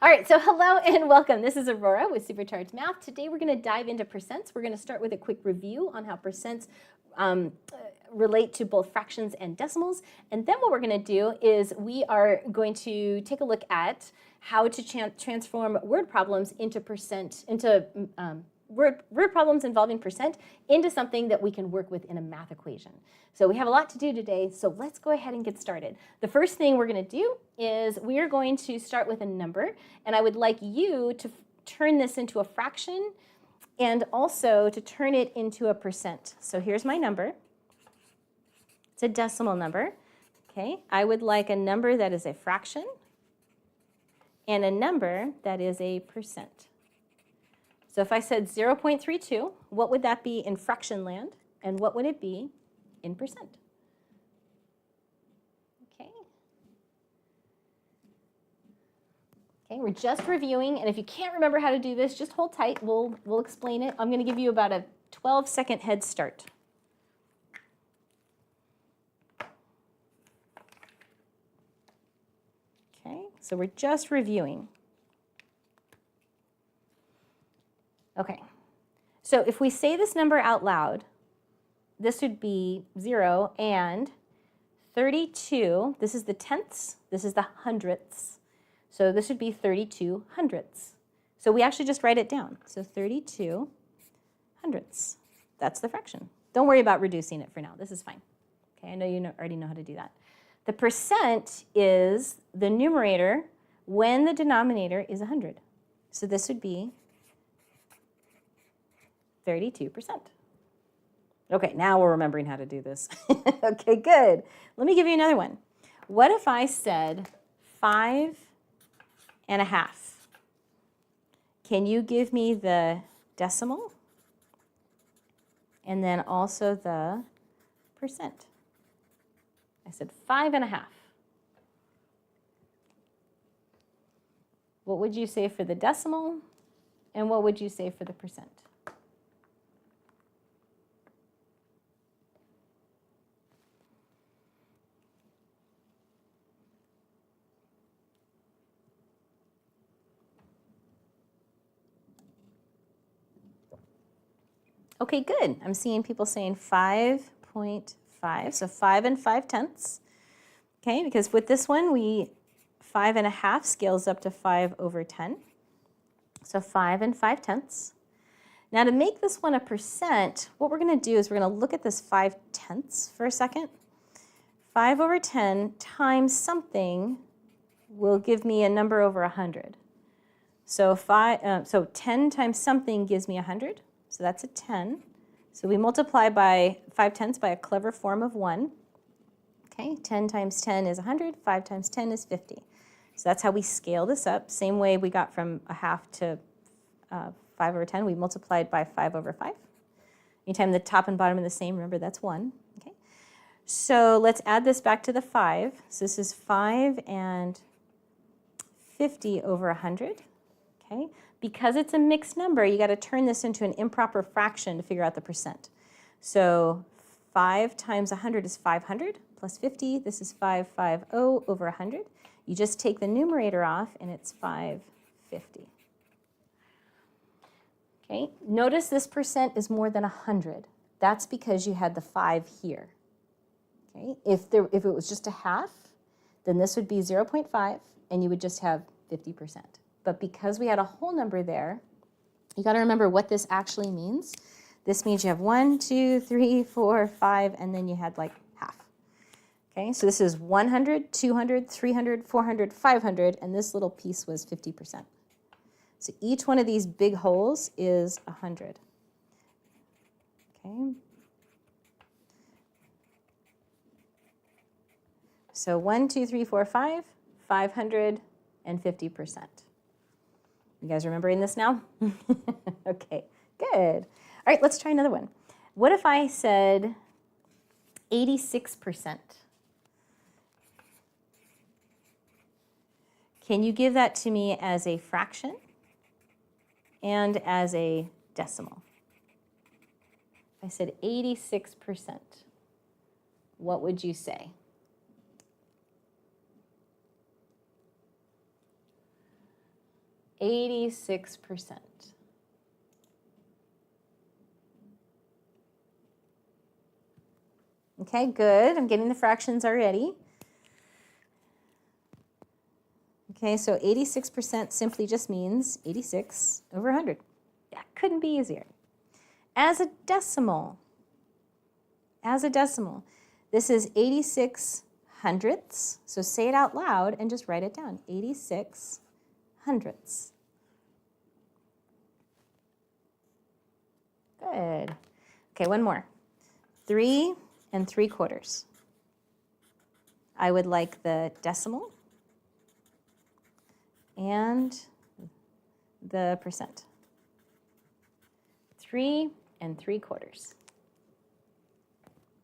All right, so hello and welcome. This is Aurora with Supercharged Math. Today we're going to dive into percents. We're going to start with a quick review on how percents relate to both fractions and decimals. And then what we're going to do is we are going to take a look at how to transform word problems into word problems involving percent into something that we can work with in a math equation. So we have a lot to do today, so let's go ahead and get started. The first thing we're going to do is we are going to start with a number, and I would like you to turn this into a fraction and also to turn it into a percent. So here's my number. It's a decimal number. Okay, I would like a number that is a fraction and a number that is a percent. So if I said 0.32, what would that be in fraction land, and what would it be in percent? Okay. Okay, we're just reviewing, and if you can't remember how to do this, just hold tight. We'll explain it. I'm going to give you about a 12-second head start. Okay, so we're just reviewing. Okay, so if we say this number out loud, this would be 0 and 32. This is the tenths. This is the hundredths. So this would be 32 hundredths. So we actually just write it down. So 32 hundredths. That's the fraction. Don't worry about reducing it for now. This is fine. Okay, I know you already know how to do that. The percent is the numerator when the denominator is 100. So this would be 32%. Okay, now we're remembering how to do this. Okay, good. Let me give you another one. What if I said 5 1/2? Can you give me the decimal and then also the percent? I said 5 1/2. What would you say for the decimal, and what would you say for the percent? Okay, good. I'm seeing people saying 5.5, so 5 5/10. Okay, because with this one, 5 1/2 scales up to 5/10. So 5 5/10. Now to make this one a percent, what we're going to do is we're going to look at this 5/10 for a second. 5/10 times something will give me a number over 100. So 10 times something gives me 100. So that's a 10. So we multiply by 5/10 by a clever form of 1. Okay, 10 times 10 is 100. 5 times 10 is 50. So that's how we scale this up. Same way we got from 1/2 to 5/10. We multiplied by 5/5. Anytime the top and bottom are the same, remember that's 1. Okay. So let's add this back to the 5. So this is 5 and 50/100. Okay. Because it's a mixed number, you got to turn this into an improper fraction to figure out the percent. So 5 times 100 is 500 plus 50. This is 550/100. You just take the numerator off, and it's 550. Okay. Notice this percent is more than 100. That's because you had the 5 here. Okay. If it was just a half, then this would be 0.5, and you would just have 50%. But because we had a whole number there, you got to remember what this actually means. This means you have 1, 2, 3, 4, 5, and then you had like half. Okay, so this is 100, 200, 300, 400, 500, and this little piece was 50%. So each one of these big holes is 100. Okay. So 1, 2, 3, 4, 5, 500, and 50%. You guys remembering this now? Okay, good. All right, let's try another one. What if I said 86%? Can you give that to me as a fraction and as a decimal? If I said 86%, what would you say? 86%. Okay, good. I'm getting the fractions already. Okay, so 86% simply just means 86 over 100. That couldn't be easier. As a decimal, this is 86 hundredths. So say it out loud and just write it down. 86 hundredths. Good. Okay, one more. 3 3/4. I would like the decimal and the percent. 3 3/4.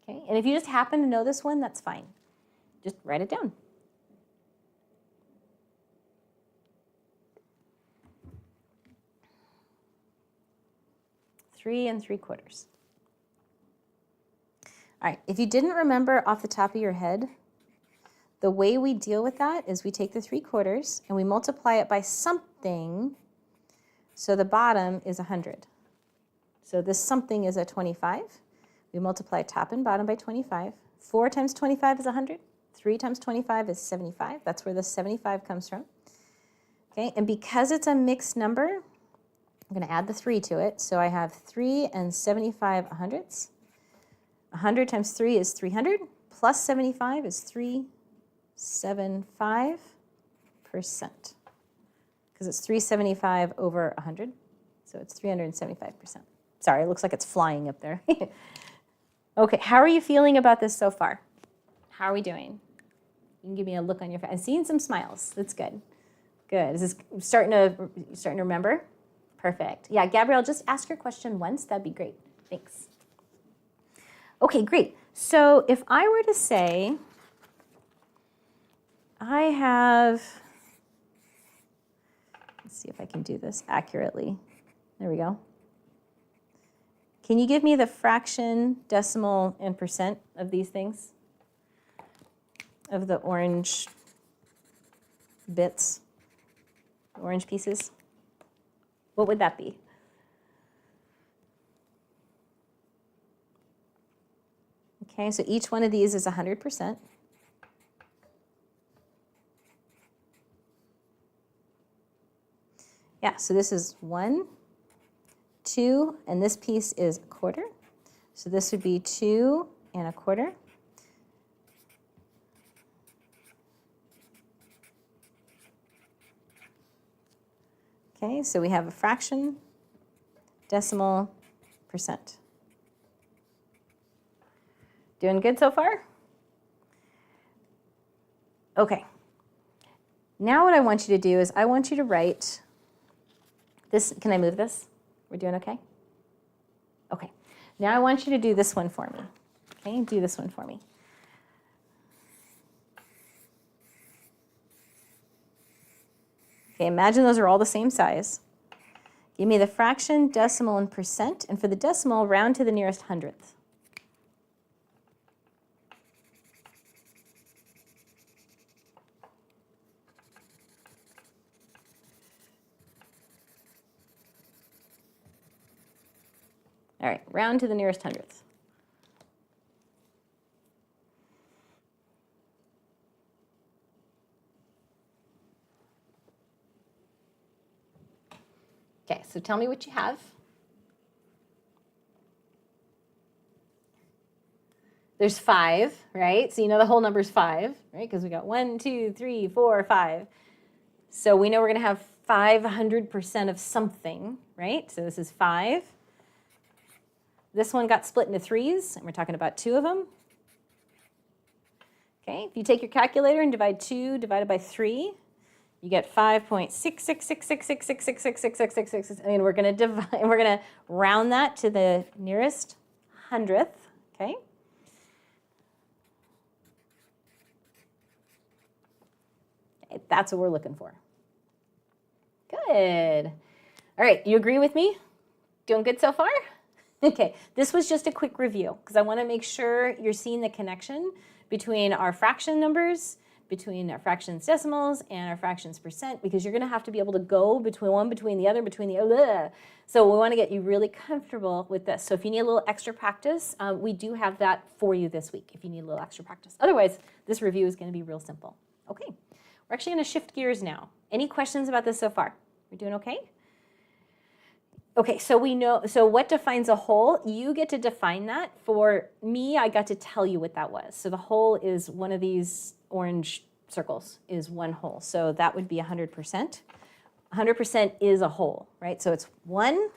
Okay, and if you just happen to know this one, that's fine. Just write it down. Three 3/4. All right, if you didn't remember off the top of your head, the way we deal with that is we take the 3/4 and we multiply it by something, so the bottom is 100. So this something is a 25. We multiply top and bottom by 25. 4 times 25 is 100. 3 times 25 is 75. That's where the 75 comes from. Okay, and because it's a mixed number, I'm going to add the 3 to it. So I have 3 75 hundredths. 100 times 3 is 300, plus 75 is 375%. Because it's 375 over 100, so it's 375%. Sorry, it looks like it's flying up there. Okay, how are you feeling about this so far? How are we doing? You can give me a look on your face. I'm seeing some smiles. That's good. Good. Is this starting to remember? Perfect. Yeah, Gabrielle, just ask your question once. That'd be great. Thanks. Okay, great. So if I were to say, I have, let's see if I can do this accurately. There we go. Can you give me the fraction, decimal, and percent of these things? Of the orange bits, orange pieces? What would that be? Okay, so each one of these is 100%. Yeah, so this is 1, 2, and this piece is 1/4. So this would be 2 1/4. Okay, so we have a fraction, decimal, percent. Doing good so far? Okay. Now what I want you to do is I want you to write this. Can I move this? We're doing okay? Okay. Now I want you to do this one for me. Okay, do this one for me. Okay, imagine those are all the same size. Give me the fraction, decimal, and percent. And for the decimal, round to the nearest hundredth. All right, round to the nearest hundredth. Okay, so tell me what you have. There's 5, right? So you know the whole number is 5, right? Because we got 1, 2, 3, 4, 5. So we know we're going to have 500% of something, right? So this is 5. This one got split into 3s, and we're talking about 2 of them. Okay, if you take your calculator and divide 2 divided by 3, you get 5.6666666666666, and we're going to divide. We're going to round that to the nearest hundredth. Okay. That's what we're looking for. Good. All right, you agree with me? Doing good so far? Okay, this was just a quick review because I want to make sure you're seeing the connection between our fraction numbers, between our fractions decimals and our fractions percent, because you're going to have to be able to go between the other. So we want to get you really comfortable with this. So if you need a little extra practice, we do have that for you this week if you need a little extra practice. Otherwise, this review is going to be real simple. Okay, we're actually going to shift gears now. Any questions about this so far? We're doing okay? Okay, so we know, so what defines a whole? You get to define that. For me, I got to tell you what that was. So the whole is one of these orange circles is one whole. So that would be 100%. 100% is a whole, right? So it's 1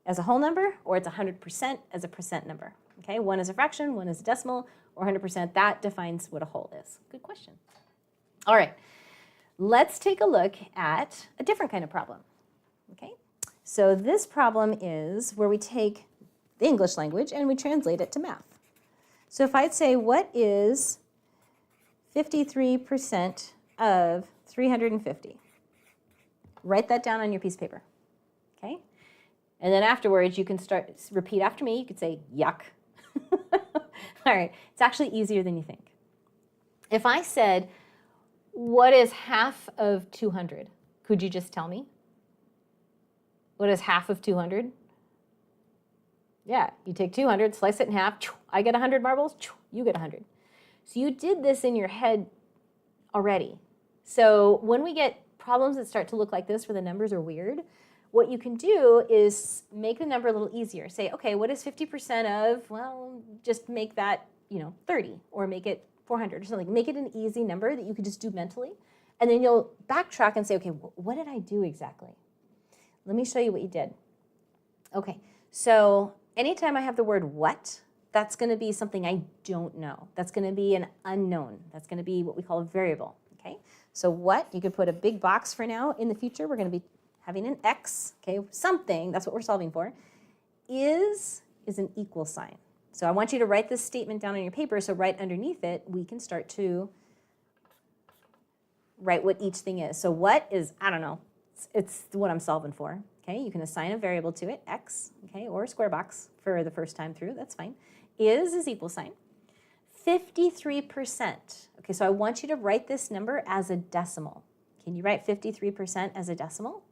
as a whole number, or it's 100% as a percent number. Okay, 1 is a fraction, 1 is a decimal, or 100%. That defines what a whole is. Good question. All right, let's take a look at a different kind of problem. Okay, so this problem is where we take the English language and we translate it to math. So if I'd say, what is 53% of 350? Write that down on your piece of paper, okay? And then afterwards, you can repeat after me. You could say, yuck. All right, it's actually easier than you think. If I said, what is half of 200? Could you just tell me? What is half of 200? Yeah, you take 200, slice it in half. I get 100 marbles. You get 100. So you did this in your head already. So when we get problems that start to look like this where the numbers are weird, what you can do is make the number a little easier. Say, okay, what is 50% of? Well, just make that, 30, or make it 400 or something. Make it an easy number that you could just do mentally. And then you'll backtrack and say, okay, what did I do exactly? Let me show you what you did. Okay, so anytime I have the word what, that's going to be something I don't know. That's going to be an unknown. That's going to be what we call a variable. Okay, so what, you could put a big box for now. In the future, we're going to be having an x, okay, something, that's what we're solving for, is an equal sign. So I want you to write this statement down on your paper, so right underneath it, we can start to write what each thing is. So what is, I don't know, it's what I'm solving for. Okay, you can assign a variable to it, x, okay, or a square box for the first time through, that's fine. Is equal sign. 53%. Okay, so I want you to write this number as a decimal. Can you write 53% as a decimal?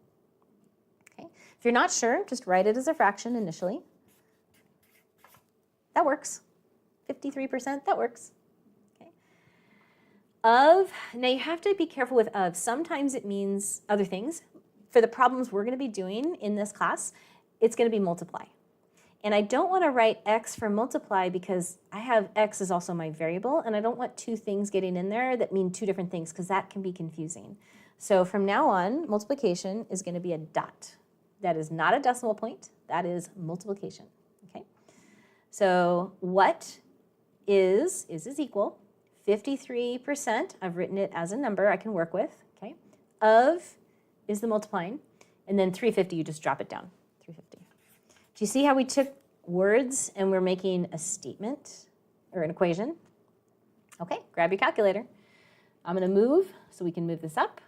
Okay, if you're not sure, just write it as a fraction initially. That works. 53%, that works. Okay. Of, now you have to be careful with of. Sometimes it means other things. For the problems we're going to be doing in this class, it's going to be multiply. And I don't want to write x for multiply because I have x is also my variable, and I don't want two things getting in there that mean two different things because that can be confusing. So from now on, multiplication is going to be a dot. That is not a decimal point. That is multiplication. Okay. So what is equal 53%. I've written it as a number I can work with. Okay. Of is the multiplying, and then 350, you just drop it down. 350. Do you see how we took words and we're making a statement or an equation? Okay, grab your calculator. I'm going to move so we can move this up.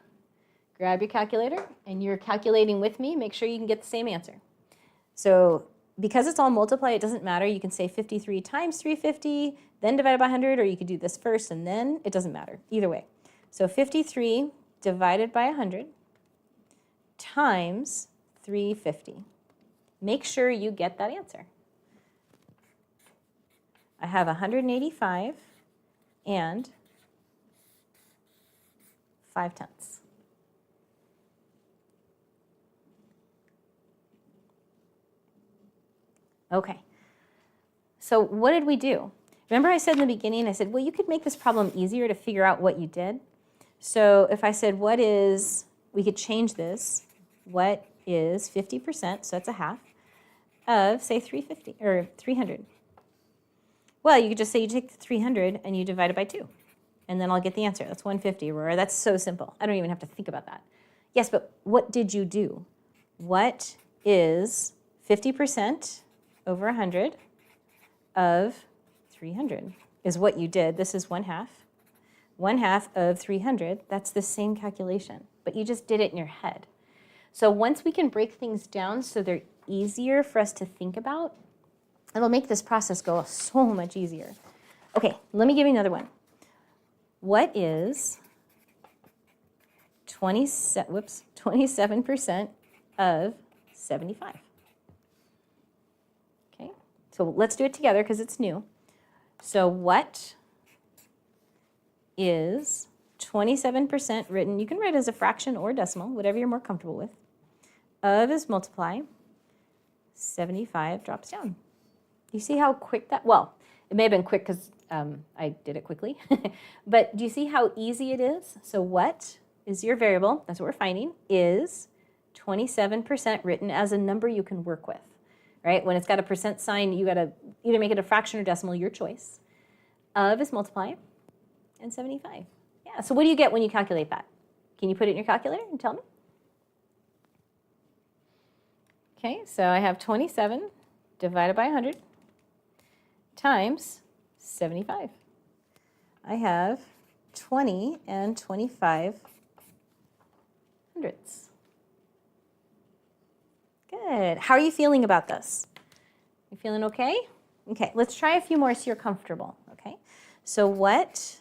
Grab your calculator, and you're calculating with me. Make sure you can get the same answer. So because it's all multiply, it doesn't matter. You can say 53 times 350, then divide by 100, or you could do this first and then. It doesn't matter. Either way. So 53 divided by 100 times 350. Make sure you get that answer. I have 185 and 5 tenths. Okay, so what did we do? Remember I said in the beginning, I said, well, you could make this problem easier to figure out what you did. So if I said, what is, we could change this, what is 50%, so that's a half, of, say, 350, or 300. Well, you could just say you take the 300 and you divide it by 2, and then I'll get the answer. That's 150, Aurora. That's so simple. I don't even have to think about that. Yes, but what did you do? What is 50% over 100 of 300 is what you did. This is 1/2. 1/2 of 300, that's the same calculation, but you just did it in your head. So once we can break things down so they're easier for us to think about, it'll make this process go so much easier. Okay, let me give you another one. What is 27% of 75. Okay, so let's do it together because it's new. So what is 27% written, you can write as a fraction or decimal, whatever you're more comfortable with, of is multiply, 75 drops down. You see how quick that, well, it may have been quick because I did it quickly, but do you see how easy it is? So what is your variable, that's what we're finding, is 27% written as a number you can work with, right? When it's got a percent sign, you got to either make it a fraction or decimal, your choice. Of is multiply, and 75. Yeah, so what do you get when you calculate that? Can you put it in your calculator and tell me? Okay, so I have 27 divided by 100 times 75. I have 20 and 25 hundredths. Good. How are you feeling about this? You feeling okay? Okay, let's try a few more so you're comfortable, okay? So what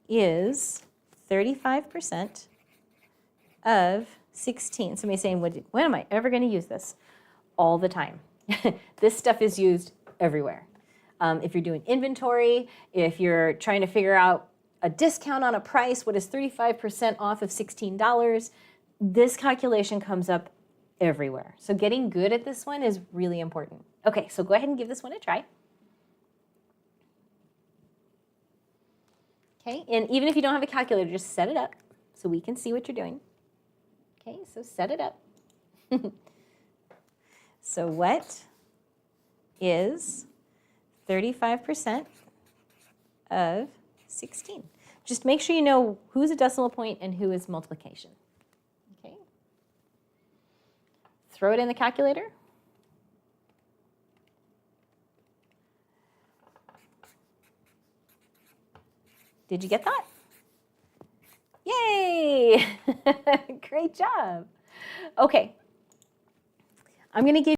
is 35% of 16? Somebody's saying, when am I ever going to use this? All the time. This stuff is used everywhere. If you're doing inventory, if you're trying to figure out a discount on a price, what is 35% off of $16? This calculation comes up everywhere. So getting good at this one is really important. Okay, so go ahead and give this one a try. Okay, and even if you don't have a calculator, just set it up so we can see what you're doing. Okay, so set it up. So what is 35% of 16? Just make sure you know who's a decimal point and who is multiplication. Okay. Throw it in the calculator. Did you get that? Yay! Great job. Okay. I'm going to give